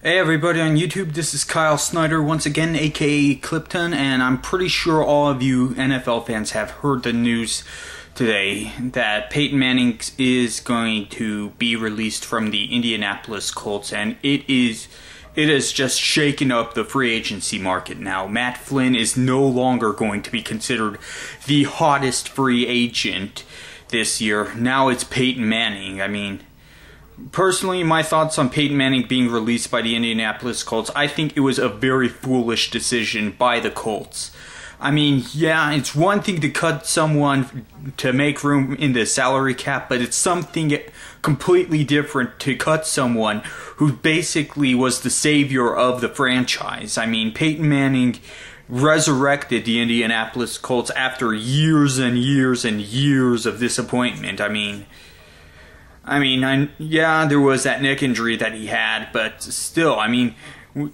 Hey everybody on YouTube, this is Kyle Snyder once again, aka Clipton, and I'm pretty sure all of you NFL fans have heard the news today that Peyton Manning is going to be released from the Indianapolis Colts, and it has just shaken up the free agency market now. Matt Flynn is no longer going to be considered the hottest free agent this year. Now it's Peyton Manning. I mean, personally, my thoughts on Peyton Manning being released by the Indianapolis Colts, I think it was a very foolish decision by the Colts. I mean, yeah, it's one thing to cut someone to make room in the salary cap, but it's something completely different to cut someone who basically was the savior of the franchise. I mean, Peyton Manning resurrected the Indianapolis Colts after years and years and years of disappointment. I mean, yeah, there was that neck injury that he had, but still, I mean,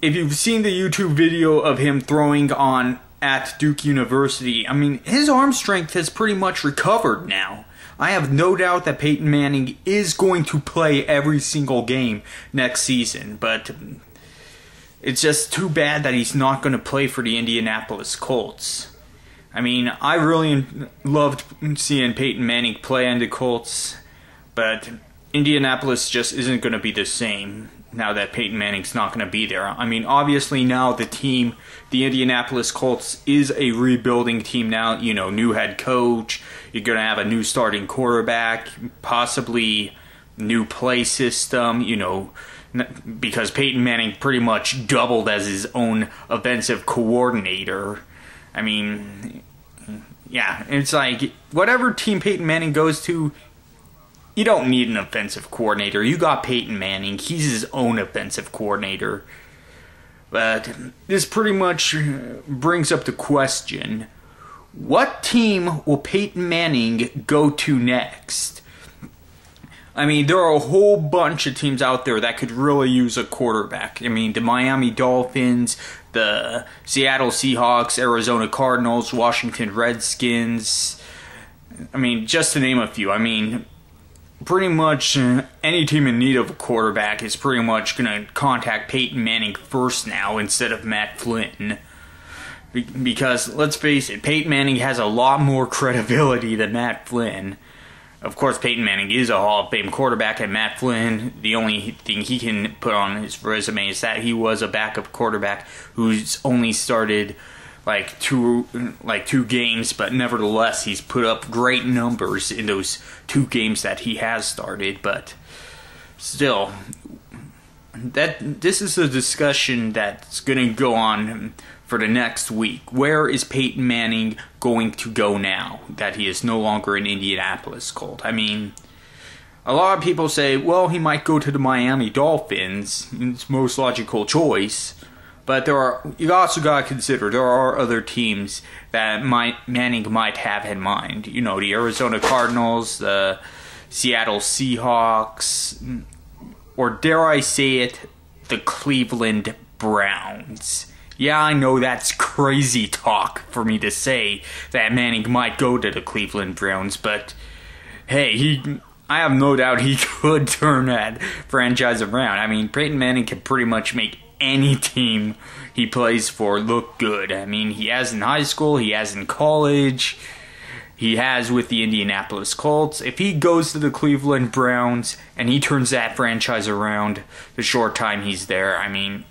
if you've seen the YouTube video of him throwing at Duke University, I mean, his arm strength has pretty much recovered now. I have no doubt that Peyton Manning is going to play every single game next season, but it's just too bad that he's not going to play for the Indianapolis Colts. I mean, I really loved seeing Peyton Manning play on the Colts, but Indianapolis just isn't going to be the same now that Peyton Manning's not going to be there. I mean, obviously now the Indianapolis Colts, is a rebuilding team now. You know, new head coach, you're going to have a new starting quarterback, possibly new play system, you know, because Peyton Manning pretty much doubled as his own offensive coordinator. I mean, yeah, it's like, whatever team Peyton Manning goes to, you don't need an offensive coordinator. You got Peyton Manning. He's his own offensive coordinator. But this pretty much brings up the question, what team will Peyton Manning go to next? I mean, there are a whole bunch of teams out there that could really use a quarterback. I mean, the Miami Dolphins, the Seattle Seahawks, Arizona Cardinals, Washington Redskins. I mean, just to name a few. I mean, pretty much any team in need of a quarterback is pretty much going to contact Peyton Manning first now instead of Matt Flynn. Because, let's face it, Peyton Manning has a lot more credibility than Matt Flynn. Of course, Peyton Manning is a Hall of Fame quarterback, and Matt Flynn, the only thing he can put on his resume is that he was a backup quarterback who's only started like two games, but nevertheless he's put up great numbers in those 2 games that he has started. But still, this is a discussion that's going to go on for the next week. Where is Peyton Manning going to go now that he is no longer an Indianapolis Colt? I mean, a lot of people say, well, he might go to the Miami Dolphins. It's most logical choice. But you also got to consider there are other teams that Manning might have in mind. You know, the Arizona Cardinals, the Seattle Seahawks, or dare I say it, the Cleveland Browns. Yeah, I know that's crazy talk for me to say that Manning might go to the Cleveland Browns, but hey, I have no doubt he could turn that franchise around. I mean, Peyton Manning can pretty much make any team he plays for look good. I mean, he has in high school, he has in college, he has with the Indianapolis Colts. If he goes to the Cleveland Browns and he turns that franchise around the short time he's there, I mean,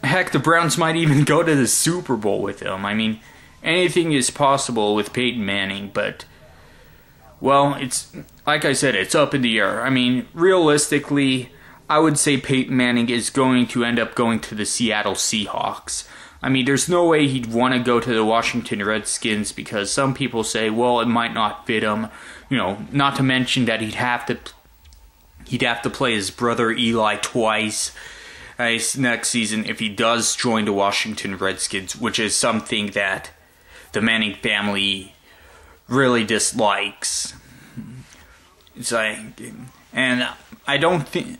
heck, the Browns might even go to the Super Bowl with him. I mean, anything is possible with Peyton Manning, but, well, it's, like I said, it's up in the air. I mean, realistically, I would say Peyton Manning is going to end up going to the Seattle Seahawks. I mean, there's no way he'd want to go to the Washington Redskins because some people say, well, it might not fit him. You know, not to mention that he'd have to play his brother Eli twice next season if he does join the Washington Redskins, which is something that the Manning family really dislikes. It's like, and I don't think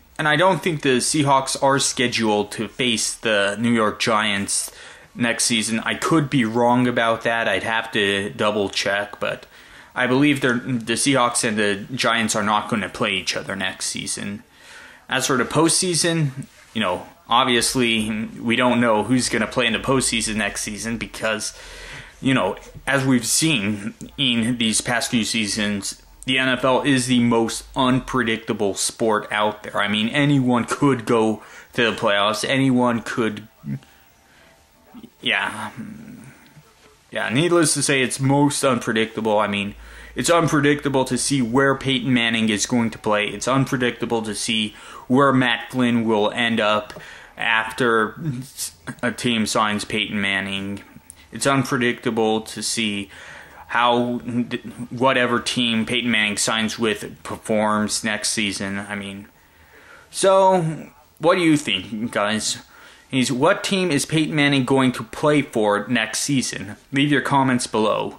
the Seahawks are scheduled to face the New York Giants next season. I could be wrong about that. I'd have to double check, but I believe the Seahawks and the Giants are not going to play each other next season. As for the postseason, obviously we don't know who's going to play in the postseason next season because, as we've seen in these past few seasons, the NFL is the most unpredictable sport out there. I mean, anyone could go to the playoffs. Anyone could, needless to say, it's most unpredictable. I mean, it's unpredictable to see where Peyton Manning is going to play. It's unpredictable to see where Matt Flynn will end up after a team signs Peyton Manning. It's unpredictable to see how whatever team Peyton Manning signs with performs next season. I mean, so what do you think, guys? What team is Peyton Manning going to play for next season? Leave your comments below.